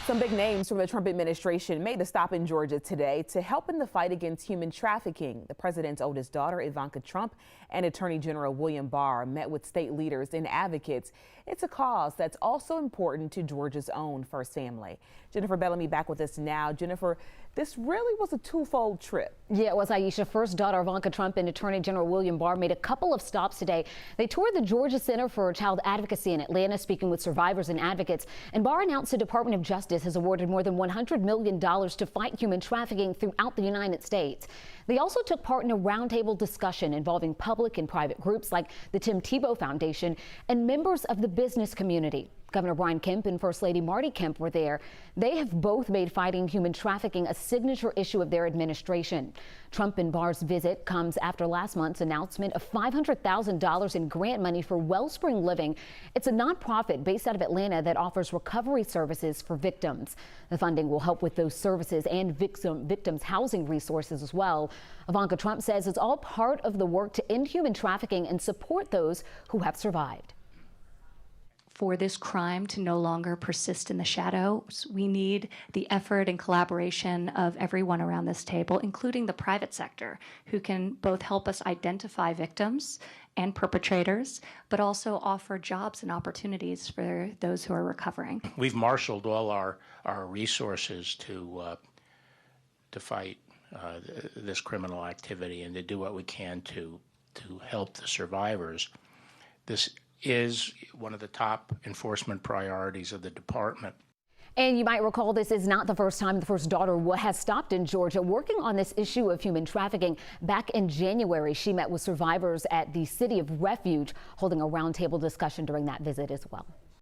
Some big names from the Trump administration made a stop in Georgia today to help in the fight against human trafficking. The president's oldest daughter, Ivanka Trump, and Attorney General Bill Barr met with state leaders and advocates. It's a cause that's also important to Georgia's own First Family. Jennifer Bellamy back with us now. Jennifer, this really was a twofold trip. Yeah, it was, Aisha. First daughter Ivanka Trump and Attorney General Bill Barr made a couple of stops today. They toured the Georgia Center for Child Advocacy in Atlanta, speaking with survivors and advocates. And Barr announced the Department of Justice has awarded more than $100 million to fight human trafficking throughout the United States. They also took part in a roundtable discussion involving public and private groups like the Tim Tebow Foundation and members of the business community. Governor Brian Kemp and First Lady Marty Kemp were there. They have both made fighting human trafficking a signature issue of their administration. Trump and Barr's visit comes after last month's announcement of $500,000 in grant money for Wellspring Living. It's a nonprofit based out of Atlanta that offers recovery services for victims. The funding will help with those services and victims' housing resources as well. Ivanka Trump says it's all part of the work to end human trafficking and support those who have survived. For this crime to no longer persist in the shadows, we need the effort and collaboration of everyone around this table, including the private sector, who can both help us identify victims and perpetrators, but also offer jobs and opportunities for those who are recovering. We've marshaled all our resources to fight this criminal activity and to do what we can to help the survivors. This is one of the top enforcement priorities of the department. And you might recall this is not the first time the first daughter has stopped in Georgia working on this issue of human trafficking. Back in January, she met with survivors at the City of Refuge, holding a roundtable discussion during that visit as well.